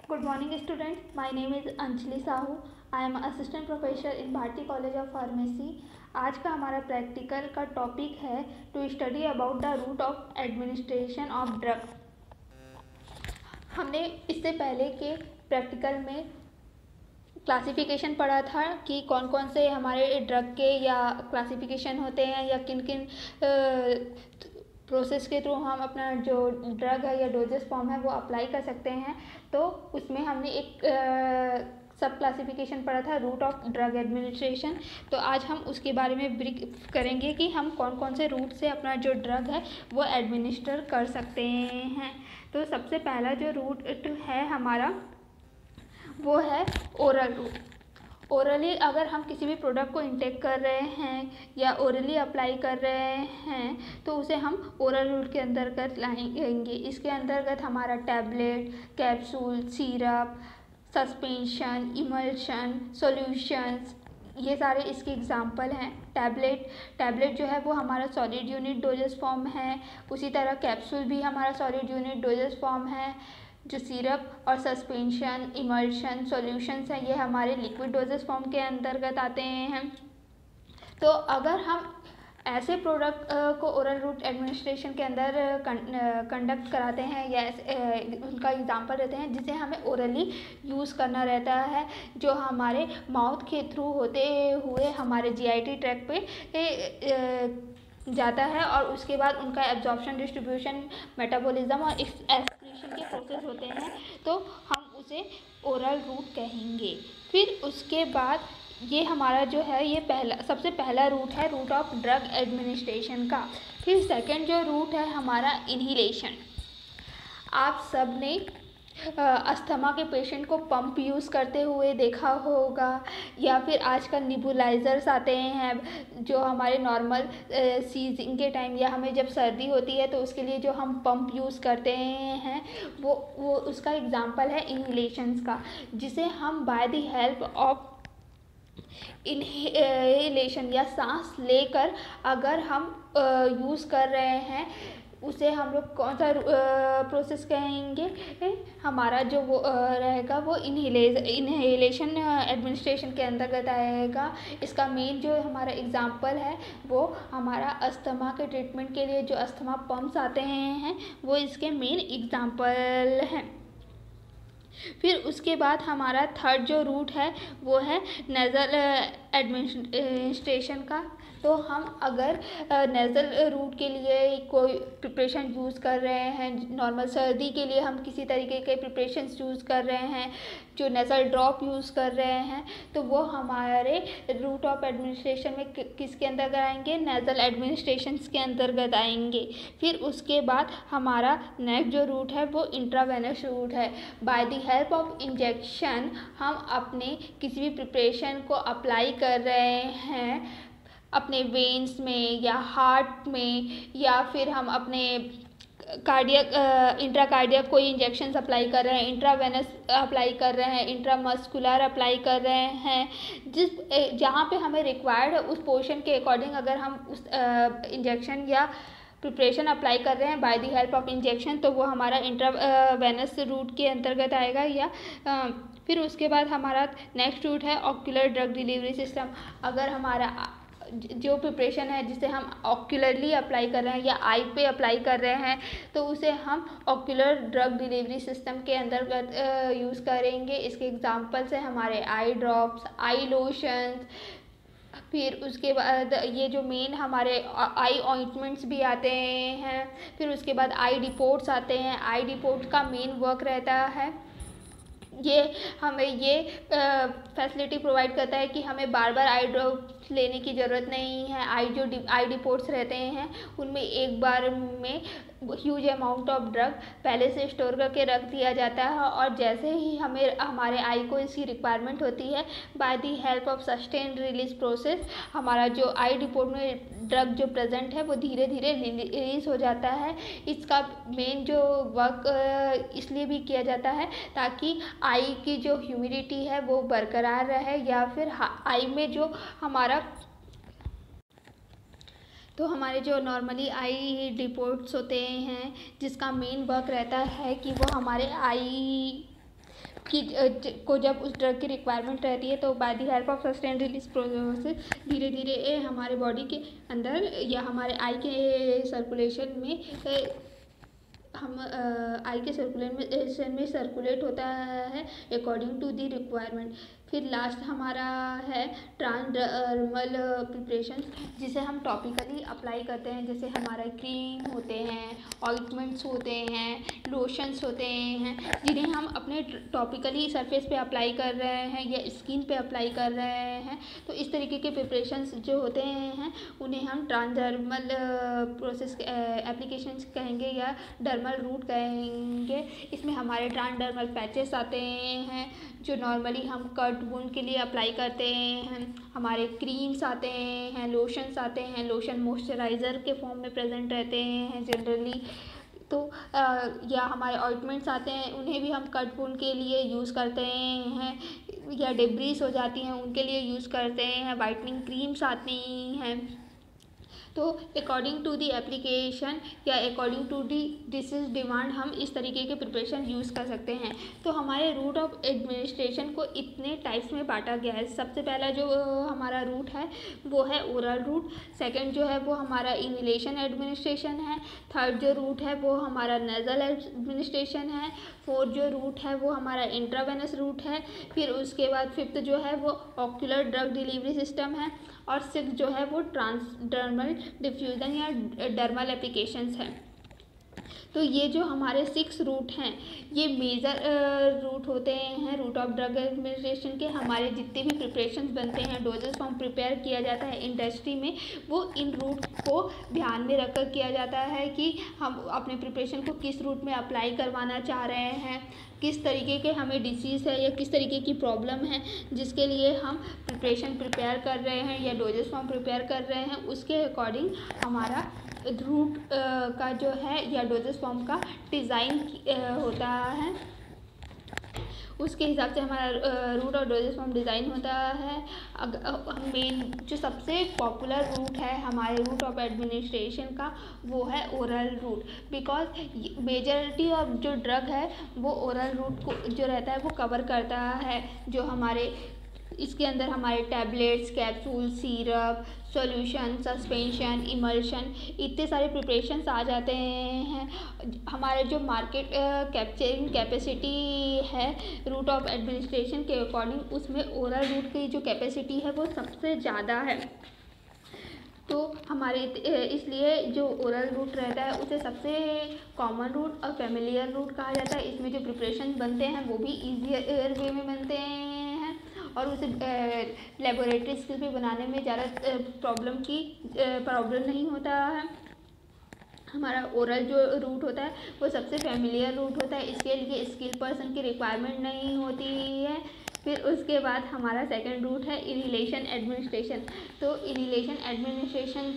Good morning students, my name is Anjali Sahu. I am assistant professor in Bharati college of pharmacy. आज का हमारा practical का topic है to study about the route of administration of drug. हमने इससे पहले के प्रैक्टिकल में क्लासिफिकेशन पढ़ा था कि कौन कौन से हमारे ड्रग के या क्लासिफिकेशन होते हैं या किन किन प्रोसेस के थ्रू हम अपना जो ड्रग है या डोजेस फॉर्म है वो अप्लाई कर सकते हैं. तो उसमें हमने एक सब क्लासिफिकेशन पढ़ा था रूट ऑफ ड्रग एडमिनिस्ट्रेशन. तो आज हम उसके बारे में ब्रीफ करेंगे कि हम कौन कौन से रूट से अपना जो ड्रग है वो एडमिनिस्टर कर सकते हैं. तो सबसे पहला जो रूट है हमारा वो है ओरल रूट. ओरली अगर हम किसी भी प्रोडक्ट को इंटेक कर रहे हैं या ओरली अप्लाई कर रहे हैं तो उसे हम ओरल रूट के अंतर्गत लाएंगे. इसके अंतर्गत हमारा tablet, capsule, syrup, suspension, emulsion, solutions ये सारे इसके एग्जाम्पल हैं. टैबलेट जो है वो हमारा सॉलिड यूनिट डोजेस फॉर्म है. उसी तरह कैप्सूल भी हमारा सॉलिड यूनिट डोजेस फॉर्म है. जो सिरप और सस्पेंशन, इमल्शन, सॉल्यूशंस हैं ये हमारे लिक्विड डोजेस फॉर्म के अंतर्गत आते हैं. तो अगर हम ऐसे प्रोडक्ट को ओरल रूट एडमिनिस्ट्रेशन के अंदर कंडक्ट कराते हैं या उनका एग्जांपल रहते हैं जिसे हमें ओरली यूज़ करना रहता है, जो हमारे माउथ के थ्रू होते हुए हमारे जीआईटी ट्रैक पे जाता है और उसके बाद उनका एब्जॉर्प्शन, डिस्ट्रीब्यूशन, मेटाबॉलिज्म और एक्सक्रीशन के प्रोसेस होते हैं. तो हम उसे ओरल रूट कहेंगे. फिर उसके बाद ये हमारा जो है ये सबसे पहला रूट है रूट ऑफ ड्रग एडमिनिस्ट्रेशन का. फिर सेकंड जो रूट है हमारा इन्हीलेशन. आप सब ने अस्थमा के पेशेंट को पंप यूज़ करते हुए देखा होगा या फिर आजकल निबुलाइज़र्स आते हैं जो हमारे नॉर्मल सीजिंग के टाइम या हमें जब सर्दी होती है तो उसके लिए जो हम पंप यूज़ करते हैं वो उसका एग्जांपल है इन्हीलेशंस का, जिसे हम by the help of inhalation या सांस लेकर अगर हम यूज़ कर रहे हैं उसे हम लोग कौन सा प्रोसेस कहेंगे. हमारा जो वो रहेगा वो इन्हेलेशन एडमिनिस्ट्रेशन के अंतर्गत आएगा. इसका मेन जो हमारा एग्जांपल है वो हमारा अस्थमा के ट्रीटमेंट के लिए जो अस्थमा पंप्स आते हैं वो इसके मेन एग्जांपल हैं. फिर उसके बाद हमारा थर्ड जो रूट है वो है नेज़ल एडमिनिस्ट्रेशन का. तो हम अगर नेज़ल रूट के लिए कोई प्रिपरेशन यूज़ कर रहे हैं, नॉर्मल सर्दी के लिए हम किसी तरीके के प्रिपरेशंस यूज़ कर रहे हैं, जो नेज़ल ड्रॉप यूज़ कर रहे हैं, तो वो हमारे रूट ऑफ एडमिनिस्ट्रेशन में किसके अंतर्गत आएंगे, नेज़ल एडमिनिस्ट्रेशंस के अंतर्गत आएंगे. फिर उसके बाद हमारा नेक्स्ट जो रूट है वो इंट्रावेनस रूट है. By the help of injection हम अपने किसी भी प्रिपरेशन को अप्लाई कर रहे हैं अपने वेन्स में या हार्ट में, या फिर हम अपने इंट्राकार्डियक कोई इंजेक्शंस अप्लाई कर रहे हैं, इंट्रावेनस अप्लाई कर रहे हैं, इंट्रामस्कुलर अप्लाई कर रहे हैं. जहाँ पे हमें रिक्वायर्ड है उस पोर्शन के अकॉर्डिंग अगर हम उस इंजेक्शन या प्रिपरेशन अप्लाई कर रहे हैं by the help of injection तो वो हमारा इंट्रावेनस रूट के अंतर्गत आएगा. या फिर उसके बाद हमारा नेक्स्ट रूट है ऑक्यूलर ड्रग डिलीवरी सिस्टम. अगर हमारा जो प्रिपरेशन है जिसे हम ऑक्यूलरली अप्लाई कर रहे हैं या आई पे अप्लाई कर रहे हैं तो उसे हम ऑक्यूलर ड्रग डिलीवरी सिस्टम के अंतर्गत यूज़ करेंगे. इसके एग्जांपल्स हैं हमारे आई ड्रॉप्स, आई लोशंस. फिर उसके बाद ये जो मेन हमारे आई ऑइंटमेंट्स भी आते हैं. फिर उसके बाद आई डिपोर्ट्स आते हैं. आई डिपोर्ट का मेन वर्क रहता है ये हमें ये फैसिलिटी प्रोवाइड करता है कि हमें बार बार आई ड्रॉप्स लेने की ज़रूरत नहीं है. आई डिपोर्ट्स रहते हैं उनमें एक बार में ह्यूज अमाउंट ऑफ ड्रग पहले से स्टोर करके रख दिया जाता है और जैसे ही हमारे आई को इसकी रिक्वायरमेंट होती है by the help of sustain release process हमारा जो आई डिपोर्ट में ड्रग जो प्रेजेंट है वो धीरे धीरे रिलीज हो जाता है. इसका मेन जो वर्क इसलिए भी किया जाता है ताकि आई की जो ह्यूमिडिटी है वो बरकरार रहे, या फिर आई में जो हमारा तो हमारे जो नॉर्मली आई डिपोर्ट्स होते हैं जिसका मेन वर्क रहता है कि वो हमारे आई कि को जब उस ड्रग की रिक्वायरमेंट रहती है तो by the help of sustain release process धीरे धीरे हमारे बॉडी के अंदर या हमारे आई के सर्कुलेशन में हम आई के सर्कुलेशन में सर्कुलेट होता है अकॉर्डिंग टू द रिक्वायरमेंट। फिर लास्ट हमारा है ट्रांसडर्मल प्रिपरेशन, जिसे हम टॉपिकली अप्लाई करते हैं। जैसे हमारा क्रीम होते हैं, ऑइंटमेंट्स होते हैं, लोशंस होते हैं, जिन्हें हम अपने टॉपिकली सरफेस पे अप्लाई कर रहे हैं या स्किन पे अप्लाई कर रहे हैं। तो इस तरीके के प्रिपरेशंस जो होते हैं उन्हें हम ट्रांसडर्मल प्रोसेस एप्लीकेशंस कहेंगे या डर्मल रूट कहेंगे। इसमें हमारे ट्रांसडर्मल पैचेस आते हैं जो नॉर्मली हम कट वुंड के लिए अप्लाई करते हैं। हमारे क्रीम्स आते हैं, लोशंस आते हैं, लोशन मॉइस्चराइज़र के फॉर्म में प्रेजेंट रहते हैं जनरली। तो या हमारे ऑइंटमेंट्स आते हैं, उन्हें भी हम कट वुंड के लिए यूज़ करते हैं या डिब्रीज हो जाती हैं उनके लिए यूज़ करते हैं। वाइटनिंग क्रीम्स आती हैं। तो अकॉर्डिंग टू दी एप्लीकेशन या according to the disease demand हम इस तरीके के प्रिपरेशन यूज़ कर सकते हैं। तो हमारे रूट ऑफ एडमिनिस्ट्रेशन को इतने टाइप्स में बांटा गया है। सबसे पहला जो हमारा रूट है वो है ओरल रूट। सेकंड जो है वो हमारा इनहेलेशन एडमिनिस्ट्रेशन है। थर्ड जो रूट है वो हमारा नेज़ल एडमिनिस्ट्रेशन है। फोर्थ जो रूट है वो हमारा इंट्रावेनस रूट है। फिर उसके बाद फिफ्थ जो है वो ऑक्यूलर ड्रग डिलीवरी सिस्टम है। और सिक्स जो है वो ट्रांसडर्मल डिफ्यूज़न या डर्मल एप्लीकेशंस हैं। तो ये जो हमारे 6 रूट हैं ये मेजर रूट होते हैं रूट ऑफ ड्रग एडमिनिस्ट्रेशन के। हमारे जितने भी प्रिपरेशंस बनते हैं, डोजेस फॉर्म प्रिपेयर किया जाता है इंडस्ट्री में, वो इन रूट को ध्यान में रखकर किया जाता है कि हम अपने प्रिपरेशन को किस रूट में अप्लाई करवाना चाह रहे हैं, किस तरीके के हमें डिसीज़ है या किस तरीके की प्रॉब्लम है जिसके लिए हम प्रिपरेशन प्रिपेयर कर रहे हैं या डोजेस फॉर्म प्रिपेयर कर रहे हैं, उसके अकॉर्डिंग हमारा रूट का जो है या डोजेस फॉर्म का डिज़ाइन होता है। उसके हिसाब से हमारा रूट और डोजेस फॉर्म डिज़ाइन होता है। मेन जो सबसे पॉपुलर रूट है हमारे रूट ऑफ एडमिनिस्ट्रेशन का वो है oral route. Because majority of जो ड्रग है वो ओरल रूट को जो रहता है वो कवर करता है। जो हमारे इसके अंदर हमारे tablets, capsule, syrup, solution, suspension, emulsion इतने सारे प्रिपरेशंस आ जाते हैं। हमारे जो मार्केट कैप्चरिंग कैपेसिटी है रूट ऑफ एडमिनिस्ट्रेशन के अकॉर्डिंग, उसमें ओरल रूट की जो कैपेसिटी है वो सबसे ज़्यादा है। तो हमारे इसलिए जो ओरल रूट रहता है उसे सबसे कॉमन रूट और फेमिलियर रूट कहा जाता है। इसमें जो प्रिपरेशन बनते हैं वो भी ईजियर वे में बनते हैं और उसे लेबोरेटरी स्किल पे बनाने में ज़्यादा प्रॉब्लम नहीं होता है। हमारा ओरल जो रूट होता है वो सबसे फेमिलियर रूट होता है। इसके लिए स्किल पर्सन की रिक्वायरमेंट नहीं होती है। फिर उसके बाद हमारा सेकंड रूट है इनहेलेशन एडमिनिस्ट्रेशन। तो इनहेलेशन एडमिनिस्ट्रेशन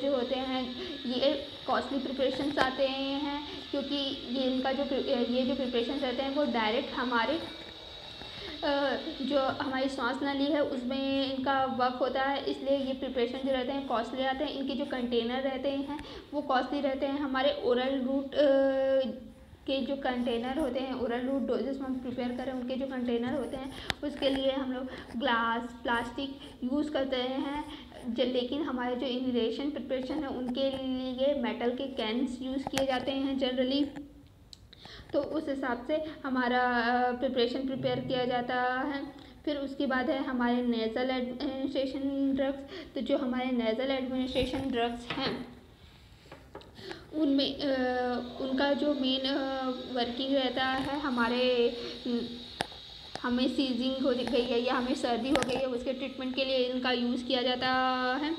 जो होते हैं ये कॉस्टली प्रिपरेशंस आते हैं, क्योंकि ये इनका जो प्रिपरेशंस रहते हैं वो डायरेक्ट हमारे जो हमारी सांस नली है उसमें इनका वर्क होता है। इसलिए ये प्रिपरेशन जो रहते हैं कॉस्टली आते हैं। इनके जो कंटेनर रहते हैं वो कॉस्टली रहते हैं। हमारे ओरल रूट के जो कंटेनर होते हैं, ओरल रूट डोजेस हम प्रिपेयर करें उनके जो कंटेनर होते हैं उसके लिए हम लोग ग्लास, प्लास्टिक यूज़ करते हैं। लेकिन हमारे जो इनहेलेशन प्रिपरेशन है उनके लिए मेटल के कैन्स यूज़ किए जाते हैं जनरली। तो उस हिसाब से हमारा प्रिपरेशन प्रिपेयर किया जाता है। फिर उसके बाद है हमारे नेज़ल एडमिनिस्ट्रेशन ड्रग्स। तो जो हमारे नेज़ल एडमिनिस्ट्रेशन ड्रग्स हैं उनमें उनका जो मेन वर्किंग रहता है हमें सीजिंग हो गई है या हमें सर्दी हो गई है उसके ट्रीटमेंट के लिए इनका यूज़ किया जाता है।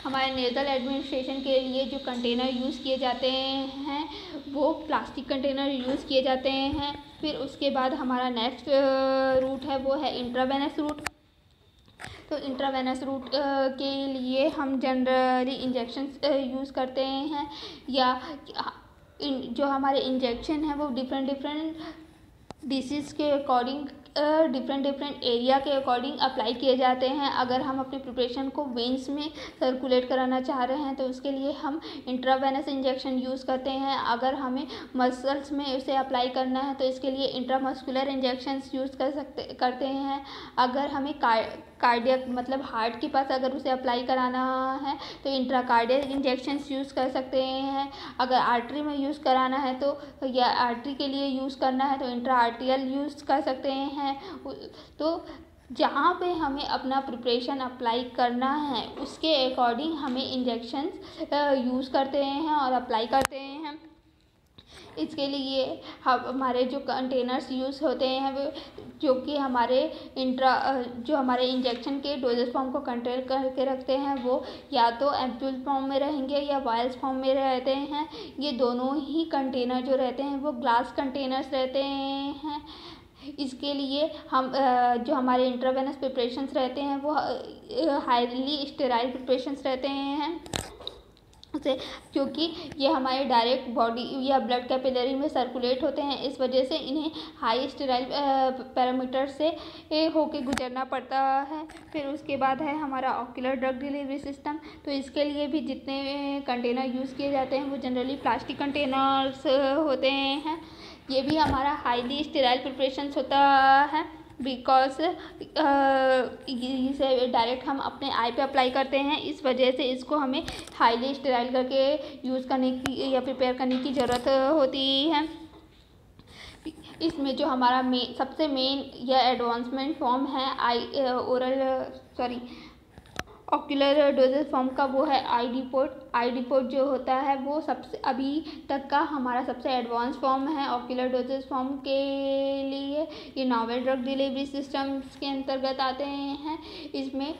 हमारे नेज़ल एडमिनिस्ट्रेशन के लिए जो कंटेनर यूज़ किए जाते हैं वो प्लास्टिक कंटेनर यूज़ किए जाते हैं। फिर उसके बाद हमारा नेक्स्ट रूट है वो है इंट्रावेनस रूट। तो इंट्रावेनस रूट के लिए हम जनरली इंजेक्शंस यूज़ करते हैं या जो हमारे इंजेक्शन है वो डिफरेंट डिसीज़ के अकॉर्डिंग डिफरेंट एरिया के अकॉर्डिंग अप्लाई किए जाते हैं। अगर हम अपनी प्रिपरेशन को वेन्स में सर्कुलेट कराना चाह रहे हैं तो उसके लिए हम इंट्रावेनस इंजेक्शन यूज़ करते हैं। अगर हमें मसल्स में उसे अप्लाई करना है तो इसके लिए इंट्रामस्कुलर इंजेक्शंस यूज़ करते हैं। अगर हमें कार्डियक मतलब हार्ट के पास अगर उसे अप्लाई कराना है तो इंट्राकार्डियक इंजेक्शंस यूज़ कर सकते हैं। अगर आर्टरी में यूज़ कराना है तो या आर्टरी के लिए यूज़ करना है तो इंट्रा आर्टियल यूज़ कर सकते हैं। तो जहाँ पे हमें अपना प्रिपरेशन अप्लाई करना है उसके अकॉर्डिंग हमें इंजेक्शंस यूज़ करते हैं और अप्लाई करते हैं। इसके लिए हमारे जो कंटेनर्स यूज़ होते हैं वो जो कि हमारे जो हमारे इंजेक्शन के डोजेस फॉर्म को कंटेन करके रखते हैं वो या तो एम्पूल फॉर्म में रहेंगे या वायल्स फॉर्म में रहते हैं। ये दोनों ही कंटेनर जो रहते हैं वो ग्लास कंटेनर्स रहते हैं। इसके लिए हम जो हमारे इंट्रावेनस प्रिपरेशंस रहते हैं वो हाईली स्टेराइल प्रिपरेशंस रहते हैं उसे, क्योंकि ये हमारे डायरेक्ट बॉडी या ब्लड कैपिलरी में सर्कुलेट होते हैं। इस वजह से इन्हें हाई स्टेराइल पैरामीटर से होके गुजरना पड़ता है। फिर उसके बाद है हमारा ऑक्यूलर ड्रग डिलीवरी सिस्टम। तो इसके लिए भी जितने कंटेनर यूज़ किए जाते हैं वो जनरली प्लास्टिक कंटेनर्स होते हैं। ये भी हमारा हाईली स्टेराइल प्रिपरेशंस होता है बिकॉज इसे डायरेक्ट हम अपने आई पे अप्लाई करते हैं। इस वजह से इसको हमें हाईली स्टेराइल करके यूज़ करने की या प्रिपेयर करने की ज़रूरत होती है। इसमें जो हमारा सबसे मेन या एडवांसमेंट फॉर्म है ऑक्यूलर डोजेज फॉर्म का वो है आईडी पोर्ट जो होता है वो सबसे अभी तक का हमारा सबसे एडवांस फॉर्म है। ऑक्यूलर डोजेज फॉर्म के लिए ये नॉवेल ड्रग डिलीवरी सिस्टम्स के अंतर्गत आते हैं। इसमें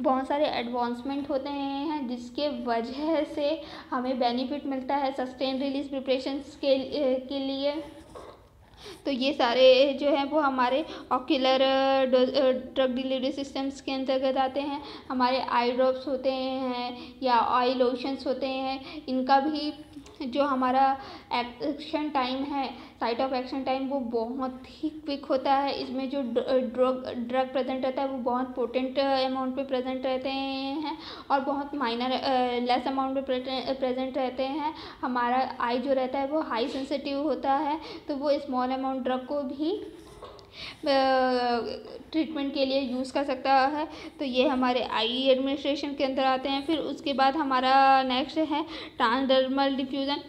बहुत सारे एडवांसमेंट होते हैं जिसके वजह से हमें बेनिफिट मिलता है सस्टेन रिलीज प्रिपरेशंस के लिए। तो ये सारे जो हैं वो हमारे ऑक्यूलर ड्रग डिलीवरी सिस्टम्स के अंतर्गत आते हैं। हमारे आई ड्रॉप्स होते हैं या ऑयल लोशंस होते हैं, इनका भी जो हमारा एक्शन टाइम है, साइट ऑफ एक्शन टाइम वो बहुत ही क्विक होता है। इसमें जो ड्रग प्रेजेंट रहता है वो बहुत पोटेंट अमाउंट में प्रेजेंट रहते हैं और बहुत माइनर लेस अमाउंट में प्रेजेंट रहते हैं। हमारा आई जो रहता है वो हाई सेंसिटिव होता है तो वो स्मॉल अमाउंट ड्रग को भी ट्रीटमेंट के लिए यूज़ कर सकता है। तो ये हमारे आई एडमिनिस्ट्रेशन के अंदर आते हैं। फिर उसके बाद हमारा नेक्स्ट है ट्रांसडर्मल डिफ्यूज़न।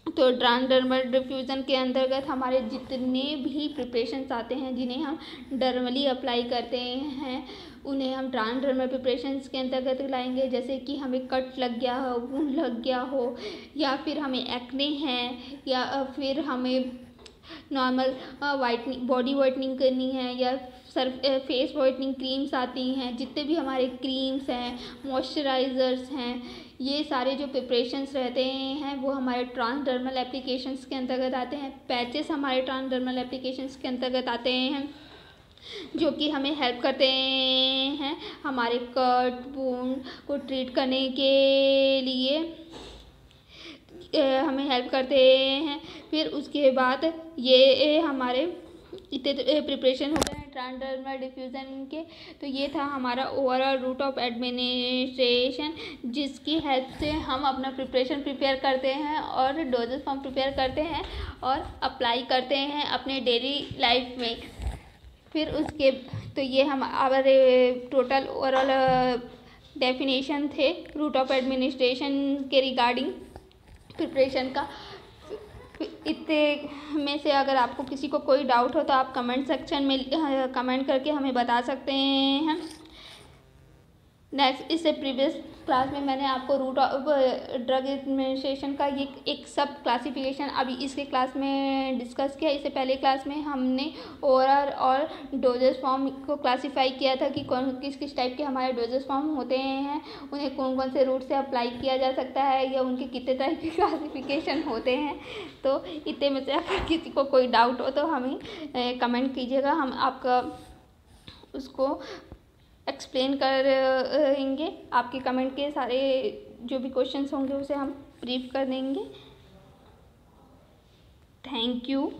तो ट्रांसडर्मल डिफ्यूज़न के अंतर्गत हमारे जितने भी प्रिपरेशंस आते हैं जिन्हें हम डर्मली अप्लाई करते हैं उन्हें हम ट्रांसडर्मल प्रिपरेशंस के अंतर्गत लाएंगे। जैसे कि हमें कट लग गया हो, वुंड लग गया हो, या फिर हमें एक्ने हैं, या फिर हमें नॉर्मल वाइटनिंग बॉडी वाइटनिंग करनी है, या फेस वाइटनिंग क्रीम्स आती हैं, जितने भी हमारे क्रीम्स हैं, मॉइस्चराइज़र्स हैं, ये सारे जो प्रिपरेशंस रहते हैं वो हमारे ट्रांसडर्मल एप्लीकेशंस के अंतर्गत आते हैं। पैचेस हमारे ट्रांसडर्मल एप्लीकेशंस के अंतर्गत आते हैं जो कि हमें हेल्प करते हैं हमारे कट वुंड को ट्रीट करने के लिए हमें हेल्प करते हैं। फिर उसके बाद ये हमारे इतने प्रिपरेशन हो गए हैं ट्रांसडर्मल डिफ्यूज़न के। तो ये था हमारा ओवरऑल रूट ऑफ एडमिनिस्ट्रेशन जिसकी हेल्प से हम अपना प्रिपरेशन प्रिपेयर करते हैं और डोजेस फॉर्म प्रिपेयर करते हैं और अप्लाई करते हैं अपने डेली लाइफ में। फिर उसके तो ये हम हमारे टोटल ओवरऑल डेफिनेशन थे रूट ऑफ एडमिनिस्ट्रेशन के रिगार्डिंग प्रिपरेशन का। इतने में से अगर आपको किसी को कोई डाउट हो तो आप कमेंट सेक्शन में कमेंट करके हमें बता सकते हैं। नेक्स्ट इससे प्रीवियस क्लास में मैंने आपको रूट ऑफ ड्रग एडमिनिस्ट्रेशन का ये एक सब क्लासिफिकेशन अभी इसके क्लास में डिस्कस किया। इससे पहले क्लास में हमने ओवरऑल और डोजेस फॉर्म को क्लासीफाई किया था कि किस किस टाइप के हमारे डोजेस फॉर्म होते हैं, उन्हें कौन कौन से रूट से अप्लाई किया जा सकता है या उनके कितने टाइप के क्लासिफिकेशन होते हैं। तो इतने में से अगर किसी को कोई डाउट हो तो हमें कमेंट कीजिएगा, हम आपका उसको एक्सप्लेन करेंगे। आपके कमेंट के सारे जो भी क्वेश्चंस होंगे उसे हम ब्रीफ कर देंगे। Thank you.